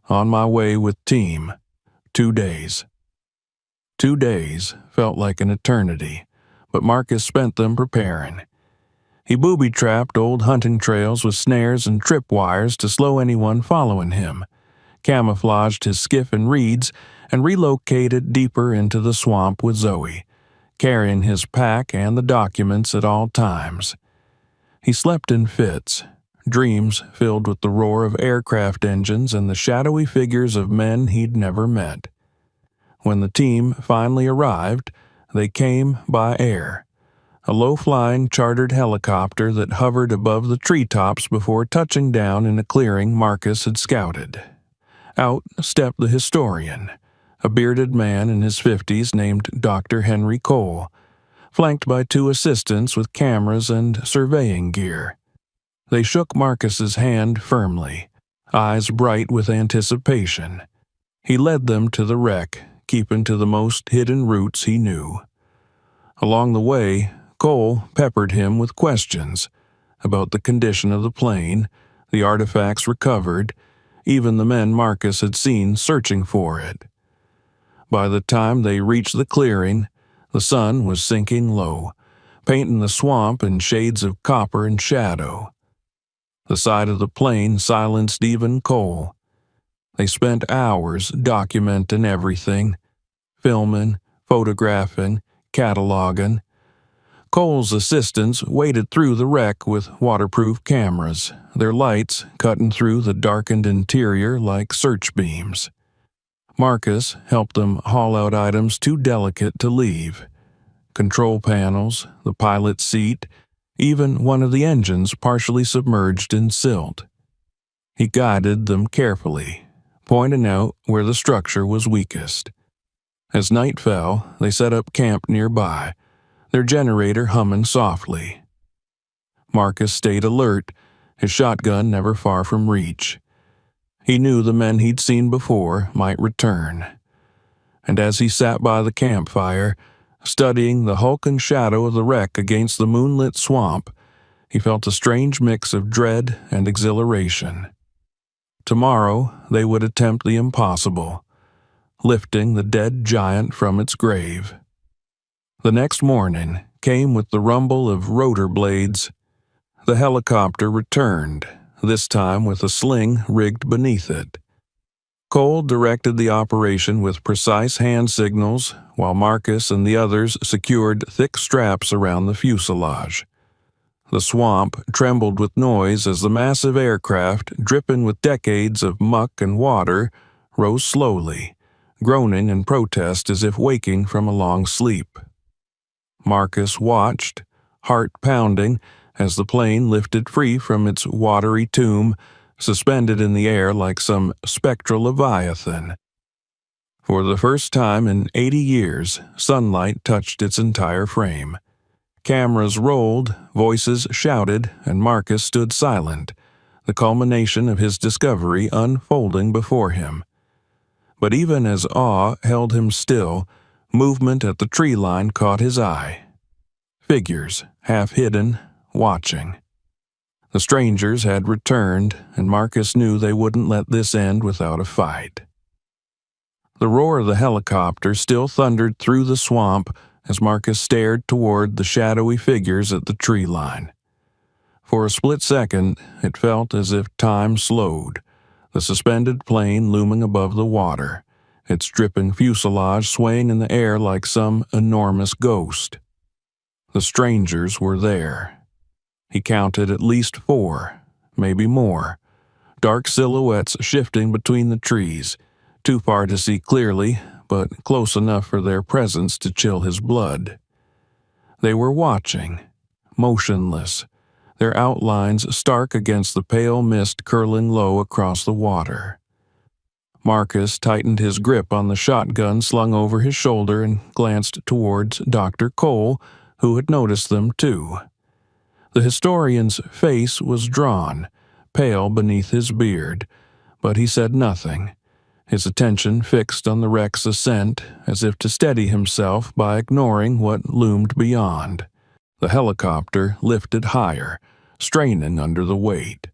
On my way with team. 2 days. 2 days felt like an eternity, but Marcus spent them preparing. He booby-trapped old hunting trails with snares and tripwires to slow anyone following him, camouflaged his skiff in reeds, and relocated deeper into the swamp with Zoe, carrying his pack and the documents at all times. He slept in fits, dreams filled with the roar of aircraft engines and the shadowy figures of men he'd never met. When the team finally arrived, they came by air, a low-flying chartered helicopter that hovered above the treetops before touching down in a clearing Marcus had scouted. Out stepped the historian, a bearded man in his 50s named Dr. Henry Cole, flanked by 2 assistants with cameras and surveying gear. They shook Marcus's hand firmly, eyes bright with anticipation. He led them to the wreck, keeping to the most hidden routes he knew. Along the way, Cole peppered him with questions about the condition of the plane, the artifacts recovered, even the men Marcus had seen searching for it. By the time they reached the clearing, the sun was sinking low, painting the swamp in shades of copper and shadow. The sight of the plane silenced even Cole. They spent hours documenting everything, filming, photographing, cataloging. Cole's assistants waded through the wreck with waterproof cameras, their lights cutting through the darkened interior like search beams. Marcus helped them haul out items too delicate to leave. Control panels, the pilot's seat, even one of the engines partially submerged in silt. He guided them carefully, pointing out where the structure was weakest. As night fell, they set up camp nearby, their generator humming softly. Marcus stayed alert, his shotgun never far from reach. He knew the men he'd seen before might return. And as he sat by the campfire, studying the hulking shadow of the wreck against the moonlit swamp, he felt a strange mix of dread and exhilaration. Tomorrow they would attempt the impossible, lifting the dead giant from its grave. The next morning came with the rumble of rotor blades. The helicopter returned, this time with a sling rigged beneath it. Cole directed the operation with precise hand signals, while Marcus and the others secured thick straps around the fuselage. The swamp trembled with noise as the massive aircraft, dripping with decades of muck and water, rose slowly, groaning in protest as if waking from a long sleep. Marcus watched, heart pounding, as the plane lifted free from its watery tomb, suspended in the air like some spectral leviathan. For the first time in 80 years, sunlight touched its entire frame. Cameras rolled, voices shouted, and Marcus stood silent, the culmination of his discovery unfolding before him. But even as awe held him still, movement at the tree line caught his eye. Figures, half hidden, watching. The strangers had returned, and Marcus knew they wouldn't let this end without a fight. The roar of the helicopter still thundered through the swamp as Marcus stared toward the shadowy figures at the tree line. For a split second, it felt as if time slowed, the suspended plane looming above the water, its dripping fuselage swaying in the air like some enormous ghost. The strangers were there. He counted at least 4, maybe more, dark silhouettes shifting between the trees, too far to see clearly, but close enough for their presence to chill his blood. They were watching, motionless, their outlines stark against the pale mist curling low across the water. Marcus tightened his grip on the shotgun slung over his shoulder and glanced towards Dr. Cole, who had noticed them too. The historian's face was drawn, pale beneath his beard, but he said nothing, his attention fixed on the wreck's ascent as if to steady himself by ignoring what loomed beyond. The helicopter lifted higher, straining under the weight.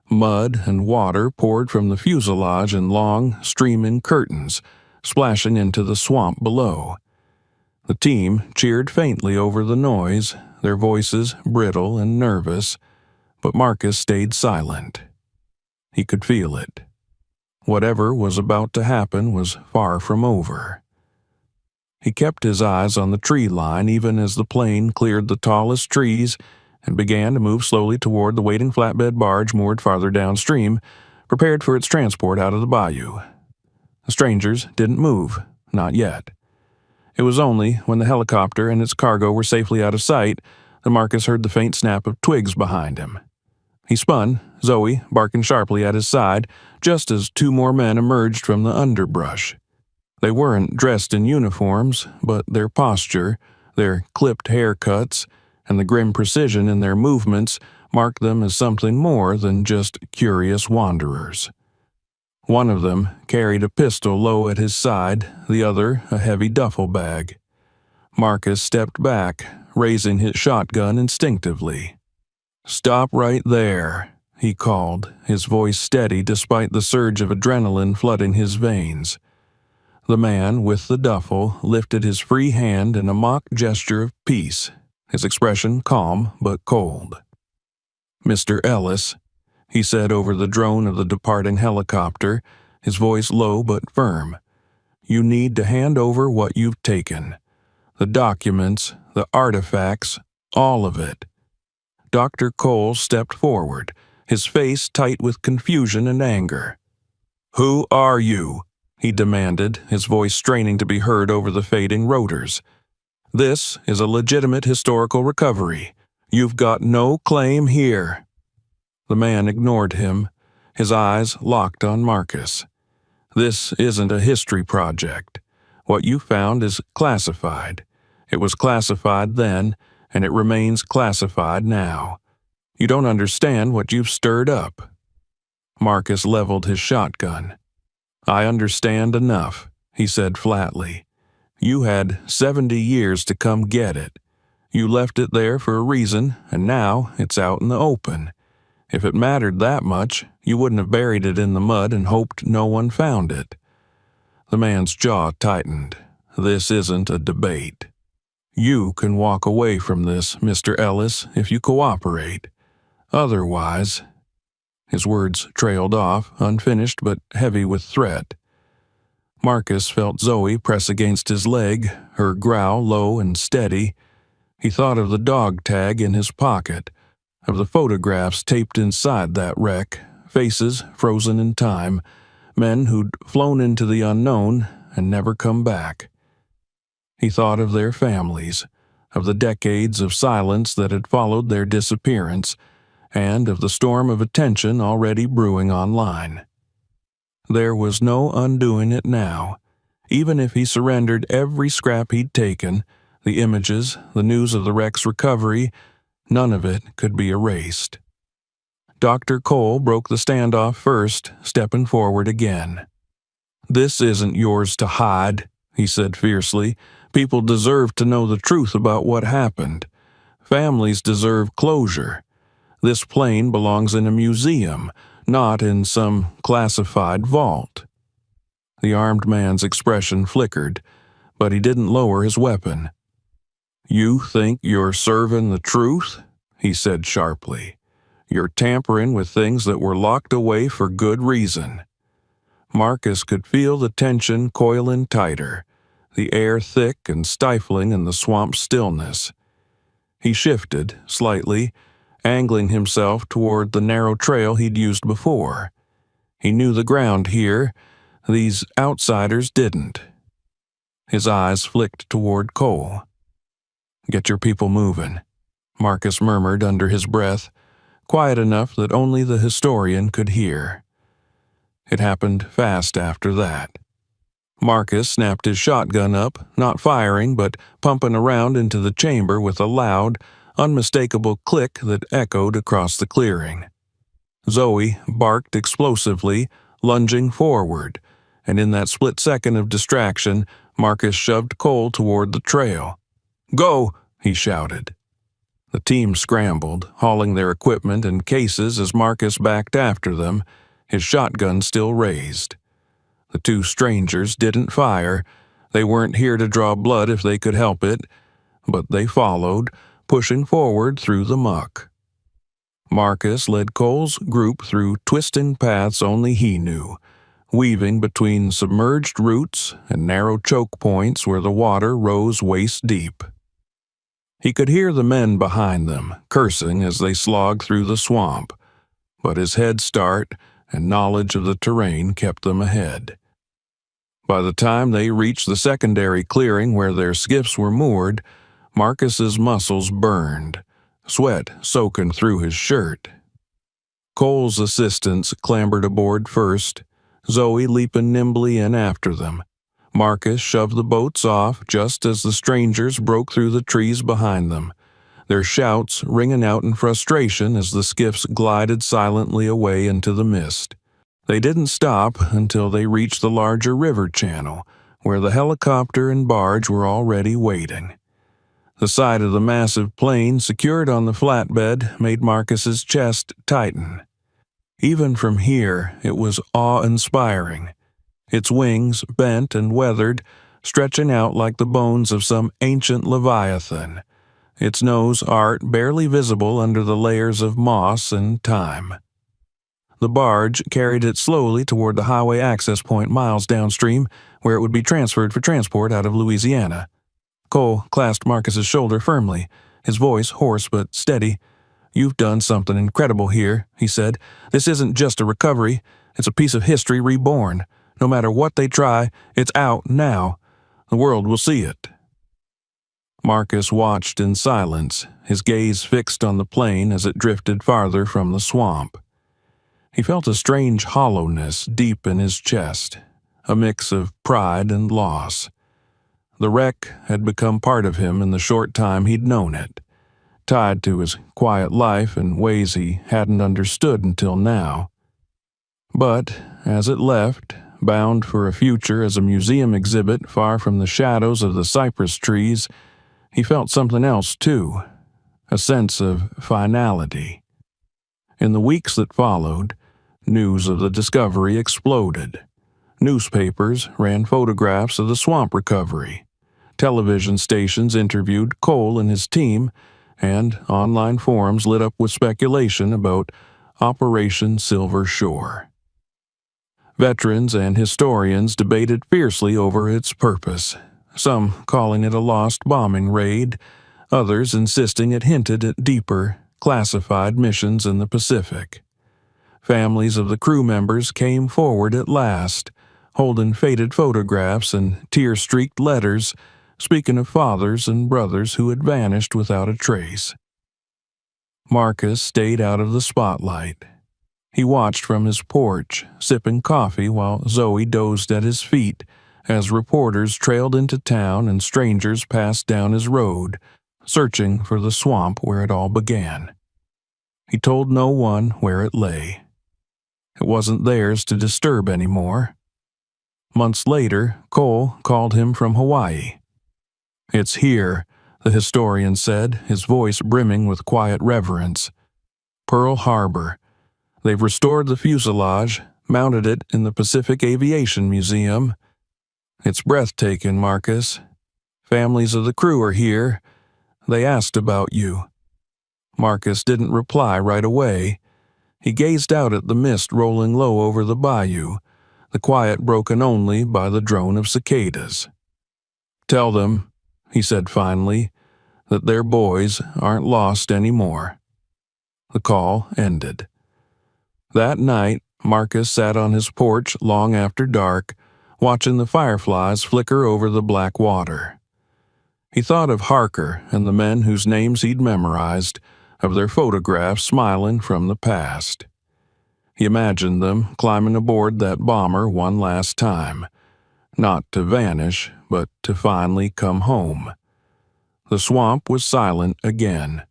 Mud and water poured from the fuselage in long, streaming curtains, splashing into the swamp below. The team cheered faintly over the noise, their voices brittle and nervous, but Marcus stayed silent. He could feel it. Whatever was about to happen was far from over. He kept his eyes on the tree line even as the plane cleared the tallest trees and began to move slowly toward the waiting flatbed barge moored farther downstream, prepared for its transport out of the bayou. The strangers didn't move, not yet. It was only when the helicopter and its cargo were safely out of sight that Marcus heard the faint snap of twigs behind him. He spun, Zoe barking sharply at his side, just as two more men emerged from the underbrush. They weren't dressed in uniforms, but their posture, their clipped haircuts, and the grim precision in their movements marked them as something more than just curious wanderers. One of them carried a pistol low at his side, the other a heavy duffel bag. Marcus stepped back, raising his shotgun instinctively. "Stop right there," he called, his voice steady despite the surge of adrenaline flooding his veins. The man with the duffel lifted his free hand in a mock gesture of peace, his expression calm but cold. "Mr. Ellis," he said over the drone of the departing helicopter, his voice low but firm, "you need to hand over what you've taken. The documents, the artifacts, all of it." Dr. Cole stepped forward, his face tight with confusion and anger. "Who are you?" he demanded, his voice straining to be heard over the fading rotors. "This is a legitimate historical recovery. You've got no claim here." The man ignored him, his eyes locked on Marcus. "This isn't a history project. What you found is classified. It was classified then, and it remains classified now. You don't understand what you've stirred up." Marcus leveled his shotgun. "I understand enough," he said flatly. "You had 70 years to come get it. You left it there for a reason, and now it's out in the open. If it mattered that much, you wouldn't have buried it in the mud and hoped no one found it." The man's jaw tightened. "This isn't a debate. You can walk away from this, Mr. Ellis, if you cooperate. Otherwise—" His words trailed off, unfinished but heavy with threat. Marcus felt Zoe press against his leg, her growl low and steady. He thought of the dog tag in his pocket, of the photographs taped inside that wreck, faces frozen in time, men who'd flown into the unknown and never come back. He thought of their families, of the decades of silence that had followed their disappearance, and of the storm of attention already brewing online. There was no undoing it now. Even if he surrendered every scrap he'd taken, the images, the news of the wreck's recovery, none of it could be erased. Dr. Cole broke the standoff first, stepping forward again. "This isn't yours to hide," he said fiercely. "People deserve to know the truth about what happened. Families deserve closure. This plane belongs in a museum, not in some classified vault." The armed man's expression flickered, but he didn't lower his weapon. "You think you're serving the truth?" he said sharply. "You're tampering with things that were locked away for good reason." Marcus could feel the tension coiling tighter, the air thick and stifling in the swamp stillness. He shifted, slightly, angling himself toward the narrow trail he'd used before. He knew the ground here. These outsiders didn't. His eyes flicked toward Cole. "Get your people moving," Marcus murmured under his breath, quiet enough that only the historian could hear. It happened fast after that. Marcus snapped his shotgun up, not firing but pumping around into the chamber with a loud, unmistakable click that echoed across the clearing. Zoe barked explosively, lunging forward, and in that split second of distraction, Marcus shoved Cole toward the trail. "Go!" he shouted. The team scrambled, hauling their equipment and cases as Marcus backed after them, his shotgun still raised. The two strangers didn't fire. They weren't here to draw blood if they could help it, but they followed, pushing forward through the muck. Marcus led Cole's group through twisting paths only he knew, weaving between submerged roots and narrow choke points where the water rose waist deep. He could hear the men behind them, cursing as they slogged through the swamp, but his head start and knowledge of the terrain kept them ahead. By the time they reached the secondary clearing where their skiffs were moored, Marcus's muscles burned, sweat soaking through his shirt. Cole's assistants clambered aboard first, Zoe leaping nimbly in after them. Marcus shoved the boats off just as the strangers broke through the trees behind them, their shouts ringing out in frustration as the skiffs glided silently away into the mist. They didn't stop until they reached the larger river channel, where the helicopter and barge were already waiting. The sight of the massive plane secured on the flatbed made Marcus's chest tighten. Even from here, it was awe-inspiring. Its wings, bent and weathered, stretching out like the bones of some ancient leviathan, its nose art barely visible under the layers of moss and time. The barge carried it slowly toward the highway access point miles downstream, where it would be transferred for transport out of Louisiana. Cole clasped Marcus's shoulder firmly, his voice hoarse but steady. "You've done something incredible here," he said. "This isn't just a recovery, it's a piece of history reborn. No matter what they try, it's out now. The world will see it." Marcus watched in silence, his gaze fixed on the plane as it drifted farther from the swamp. He felt a strange hollowness deep in his chest, a mix of pride and loss. The wreck had become part of him in the short time he'd known it, tied to his quiet life in ways he hadn't understood until now. But as it left, bound for a future as a museum exhibit far from the shadows of the cypress trees, he felt something else too, a sense of finality. In the weeks that followed, news of the discovery exploded. Newspapers ran photographs of the swamp recovery. Television stations interviewed Cole and his team, and online forums lit up with speculation about Operation Silver Shore. Veterans and historians debated fiercely over its purpose, some calling it a lost bombing raid, others insisting it hinted at deeper, classified missions in the Pacific. Families of the crew members came forward at last, holding faded photographs and tear-streaked letters, speaking of fathers and brothers who had vanished without a trace. Marcus stayed out of the spotlight. He watched from his porch, sipping coffee while Zoe dozed at his feet as reporters trailed into town and strangers passed down his road, searching for the swamp where it all began. He told no one where it lay. It wasn't theirs to disturb anymore. Months later, Cole called him from Hawaii. "It's here," the historian said, his voice brimming with quiet reverence. "Pearl Harbor. They've restored the fuselage, mounted it in the Pacific Aviation Museum. It's breathtaking, Marcus. Families of the crew are here. They asked about you." Marcus didn't reply right away. He gazed out at the mist rolling low over the bayou, the quiet broken only by the drone of cicadas. "Tell them," he said finally, "that their boys aren't lost anymore." The call ended. That night, Marcus sat on his porch long after dark, watching the fireflies flicker over the black water. He thought of Harker and the men whose names he'd memorized, of their photographs smiling from the past. He imagined them climbing aboard that bomber one last time, not to vanish, but to finally come home. The swamp was silent again,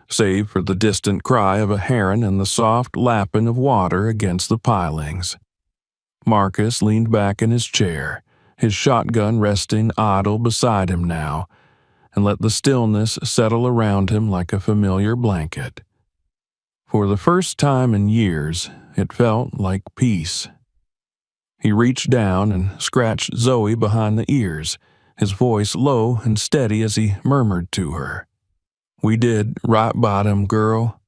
save for the distant cry of a heron and the soft lapping of water against the pilings. Marcus leaned back in his chair, his shotgun resting idle beside him now, and let the stillness settle around him like a familiar blanket. For the first time in years, it felt like peace. He reached down and scratched Zoe behind the ears, his voice low and steady as he murmured to her, "We did right by them, girl."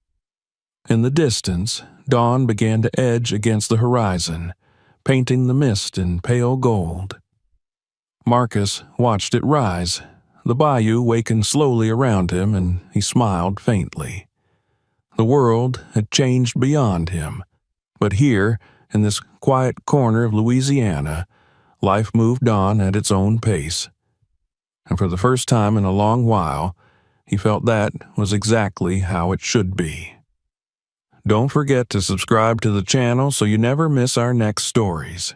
In the distance, dawn began to edge against the horizon, painting the mist in pale gold. Marcus watched it rise. The bayou wakened slowly around him, and he smiled faintly. The world had changed beyond him, but here, in this quiet corner of Louisiana, life moved on at its own pace. And for the first time in a long while, he felt that was exactly how it should be. Don't forget to subscribe to the channel so you never miss our next stories.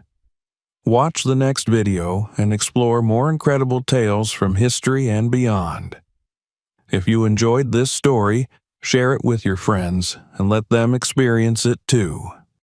Watch the next video and explore more incredible tales from history and beyond. If you enjoyed this story, share it with your friends and let them experience it too.